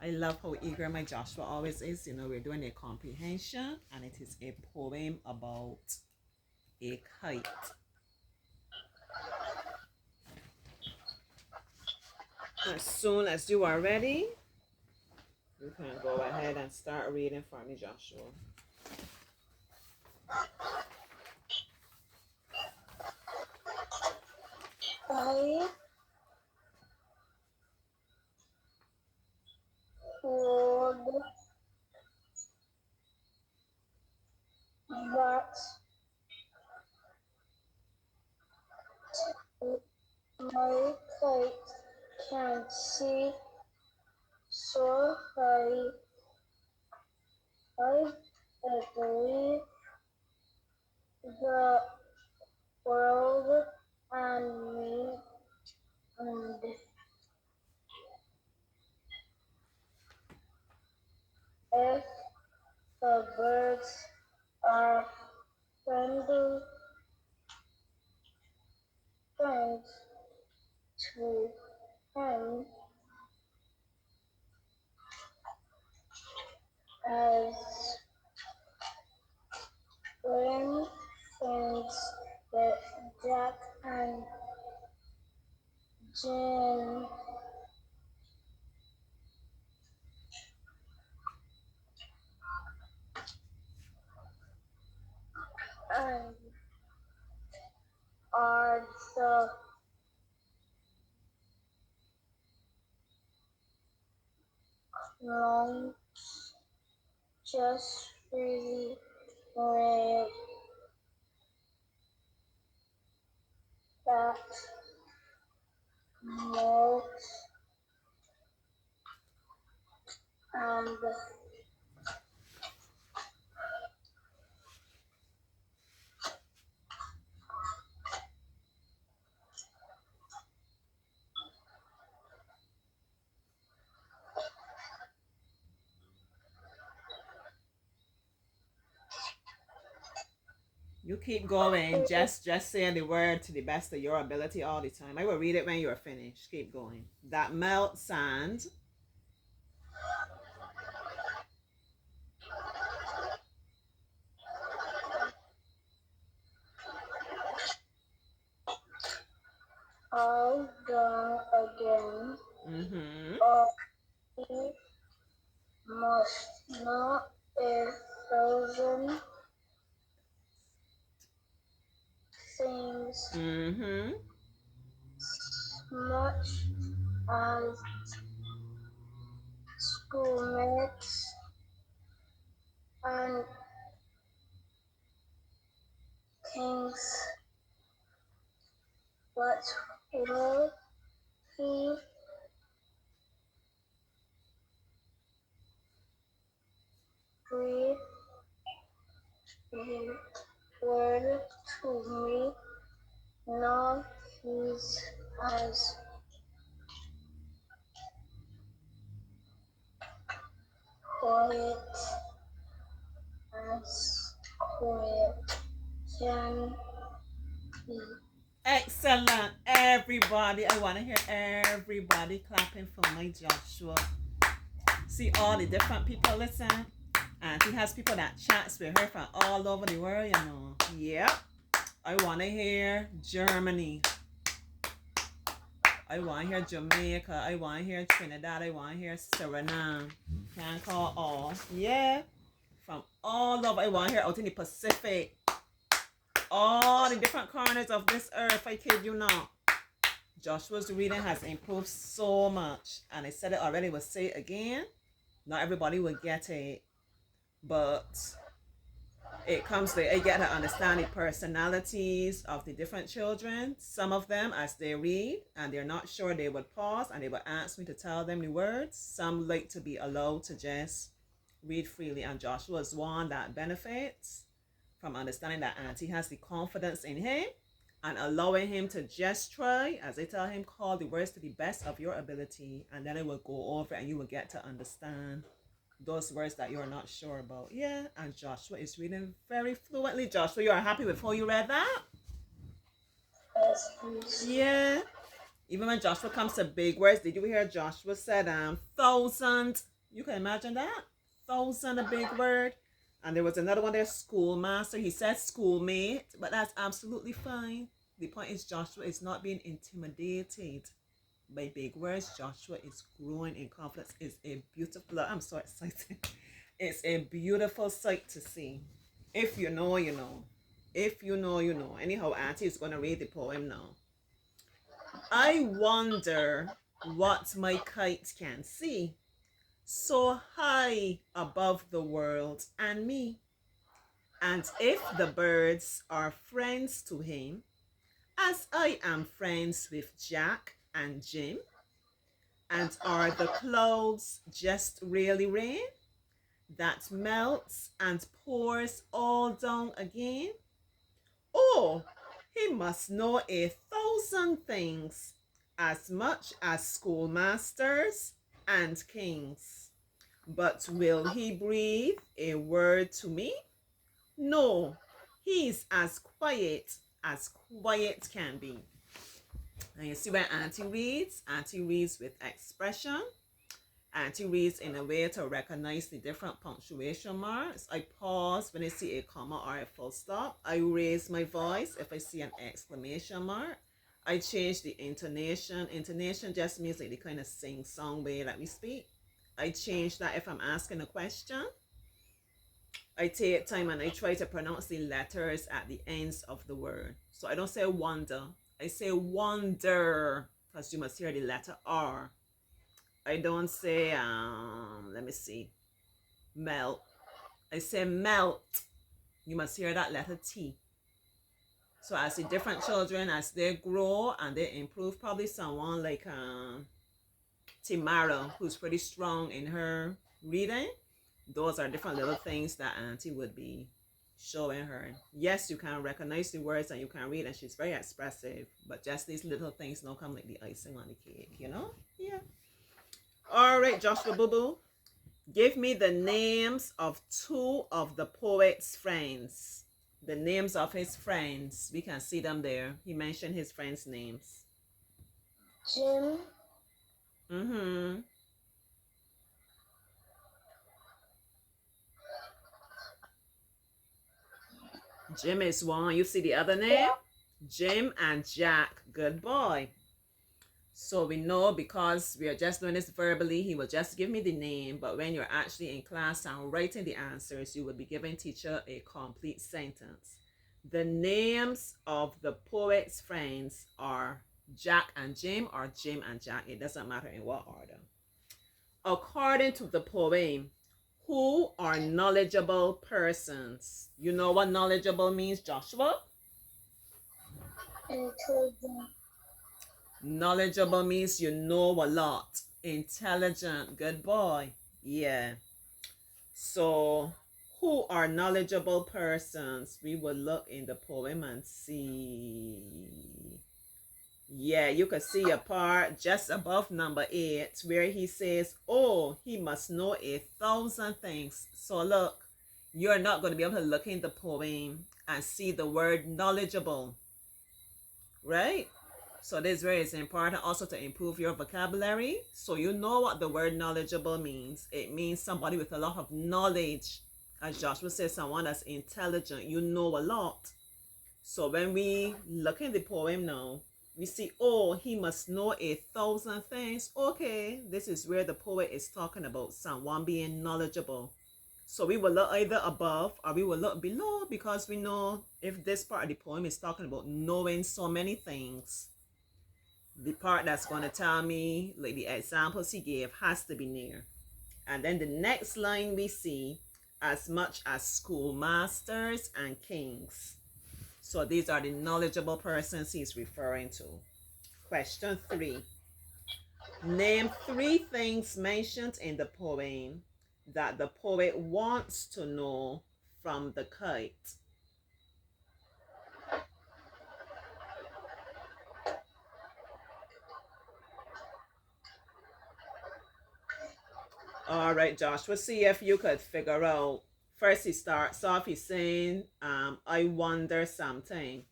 I love how eager my Joshua always is. You know, we're doing a comprehension and it is a poem about a kite. As soon as you are ready, you can go ahead and start reading for me, Joshua. I would that my kite can see so high. I believe the world and me, and if the birds are friendly friends to him, as when things that Jack and Jim and are the long just really red that malt and You keep going, just saying the word to the best of your ability all the time. I will read it when you're finished. Keep going. That melt sand. all done again. Mm-hmm. Or he must not a thousand things Mm-hmm. much as schoolmates and things, but will he breathe the word to me? No, his as quiet as quiet can be. Excellent, everybody. I want to hear everybody clapping for my Joshua. See all the different people listen. And he has people that chats with her from all over the world, you know. Yep. I want to hear Germany. I want to hear Jamaica. I want to hear Trinidad. I want to hear Suriname. Can't call all. Yeah. From all over. I want to hear out in the Pacific. All the different corners of this earth. I kid you not. Joshua's reading has improved so much. And I said it already. Will say it again. Not everybody will get it. But it comes to, I get to understand the personalities of the different children. Some of them, as they read and they're not sure, they would pause and they would ask me to tell them the words. Some like to be allowed to just read freely, and Joshua is one that benefits from understanding that Auntie has the confidence in him and allowing him to just try, as I tell him, call the words to the best of your ability, and then it will go over and you will get to understand those words that you're not sure about. Yeah, and Joshua is reading very fluently. Joshua, you are happy with how you read that? Yes, please. Yeah. Even when Joshua comes to big words, did you hear Joshua said thousand? You can imagine that? Thousand, a big word. And there was another one there, schoolmaster. He said schoolmate, but that's absolutely fine. The point is Joshua is not being intimidated by big words. Joshua is growing in confidence. It's a beautiful, I'm so excited. It's a beautiful sight to see. If you know, you know. If you know, you know. Anyhow, Auntie is going to read the poem now. I wonder what my kite can see, so high above the world and me. And if the birds are friends to him, as I am friends with Jack and Jim, and are the clouds just really rain that melts and pours all down again? Oh, he must know 1,000 things, as much as schoolmasters and kings. But will he breathe a word to me? No, he's as quiet can be. And you see where Auntie reads with expression. Auntie reads in a way to recognize the different punctuation marks. I pause when I see a comma or a full stop. I raise my voice if I see an exclamation mark. I change the intonation. Intonation just means like the kind of sing-song way that we speak. I change that if I'm asking a question. I take time and I try to pronounce the letters at the ends of the word. So I don't say wonder. I say wonder because you must hear the letter R. I don't say, let me see, melt. I say melt. You must hear that letter T. So as the different children, as they grow and they improve, probably someone like Timara, who's pretty strong in her reading, those are different little things that Auntie would be showing her. Yes, you can recognize the words and you can read, and she's very expressive, but just these little things don't come like the icing on the cake, you know? Yeah. All right, Joshua Boo Boo, give me the names of 2 of the poet's friends. The names of his friends. We can see them there. He mentioned his friends' names. Jim, Mm-hmm. Jim is one. You see the other name? Jim and Jack. Good boy. So we know because we are just doing this verbally, he will just give me the name. But when you're actually in class and writing the answers, you will be giving teacher a complete sentence. The names of the poet's friends are Jack and Jim or Jim and Jack. It doesn't matter in what order. According to the poem, who are knowledgeable persons? You know what knowledgeable means, Joshua? intelligent, Knowledgeable means you know a lot. Intelligent, good boy. Yeah. So, who are knowledgeable persons? We will look in the poem and see. Yeah, you can see a part just above number 8 where he says, oh, he must know 1,000 things. So look, you're not going to be able to look in the poem and see the word knowledgeable, right? So this word is important also to improve your vocabulary. So you know what the word knowledgeable means. It means somebody with a lot of knowledge. As Joshua says, someone that's intelligent. You know a lot. So when we look in the poem now, we see, oh, he must know 1,000 things. Okay, this is where the poet is talking about someone being knowledgeable. So we will look either above or we will look below because we know if this part of the poem is talking about knowing so many things, the part that's going to tell me, like the examples he gave, has to be near. And then the next line we see, as much as schoolmasters and kings. So these are the knowledgeable persons he's referring to. Question 3. Name 3 things mentioned in the poem that the poet wants to know from the kite. All right, Josh, we'll see if you could figure out. First, he starts off, he's saying, I wonder something.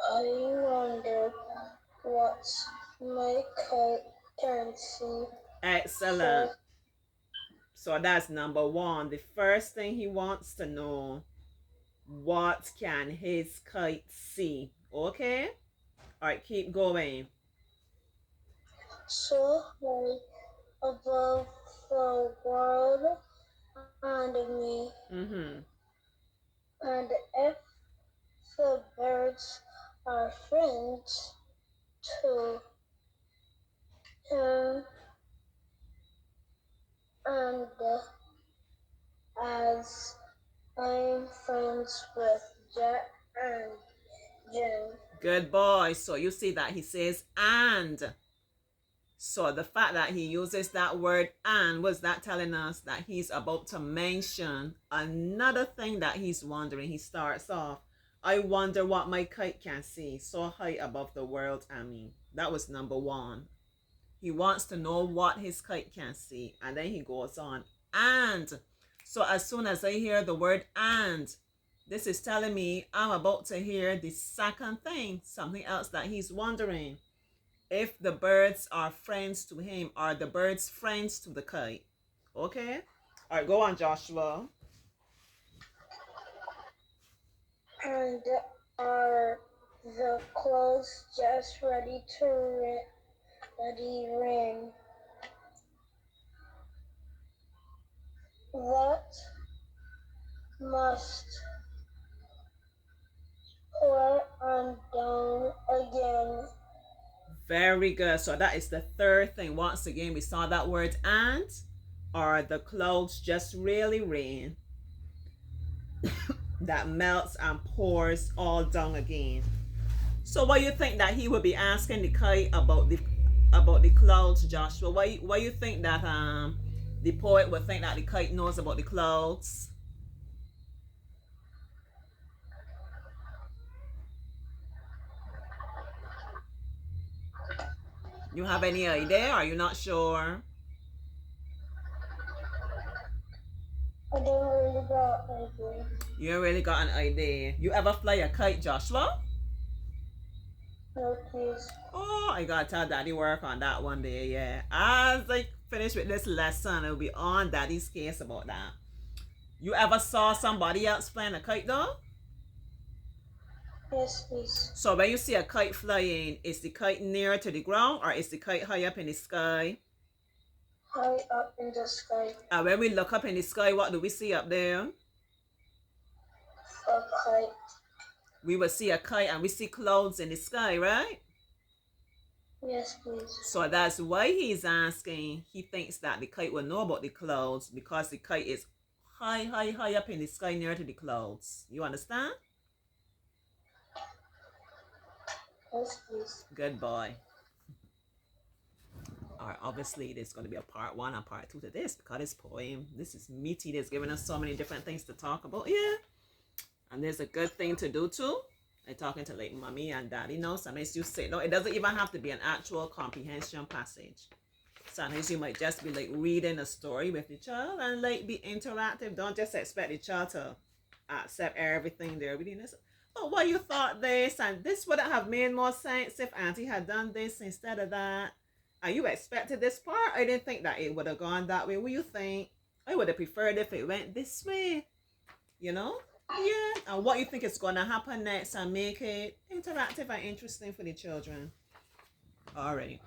I wonder what my kite can see. Excellent. So that's number one. The first thing he wants to know, what can his kite see? Okay? All right, keep going. So high above the world and me. Mm-hmm. And if the birds are friends to him, and as I'm friends with Jack and Jim. Good boy. So you see that he says and. So the fact that he uses that word and, was that telling us that he's about to mention another thing that he's wondering? He starts off, I wonder what my kite can see so high above the world. I mean, that was number one. He wants to know what his kite can see. And then he goes on, and. So as soon as I hear the word and, this is telling me I'm about to hear the second thing, something else that he's wondering. If the birds are friends to him, are the birds friends to the kite? Okay? All right, go on, Joshua. And are the clothes just ready to rain? What must pour on down again? Very good. So that is the third thing. Once again, we saw that word and. Are the clouds just really rain that melts and pours all down again? So what you think that he would be asking the kite about the clouds, Joshua? Why you think that the poet would think that the kite knows about the clouds? You have any idea? Are you not sure? I don't really got an idea. You ain't really got an idea. You ever fly a kite, Joshua? No, please. Oh, I gotta tell Daddy work on that one day, yeah. As I finish with this lesson, it'll be on Daddy's case about that. You ever saw somebody else flying a kite though? Yes, please. So when you see a kite flying, is the kite near to the ground or is the kite high up in the sky? High up in the sky. And when we look up in the sky, what do we see up there? A kite. We will see a kite and we see clouds in the sky, right? Yes, please. So that's why he's asking. He thinks that the kite will know about the clouds because the kite is high up in the sky near to the clouds. You understand? Yes, please. Good boy. All right, obviously there's going to be a part one and part two to this because this poem, this is meaty. There's giving us so many different things to talk about. Yeah. And there's a good thing to do too. I'm talking to like mommy and daddy now. Sometimes you say, no, it doesn't even have to be an actual comprehension passage. Sometimes you might just be like reading a story with the child and like be interactive. Don't just expect the child to accept everything they're reading. This, oh, well, you thought this and this wouldn't have made more sense if Auntie had done this instead of that. And you expected this part. I didn't think that it would have gone that way. What do you think? I would have preferred if it went this way. You know? Yeah. And what you think is going to happen next and make it interactive and interesting for the children. All right.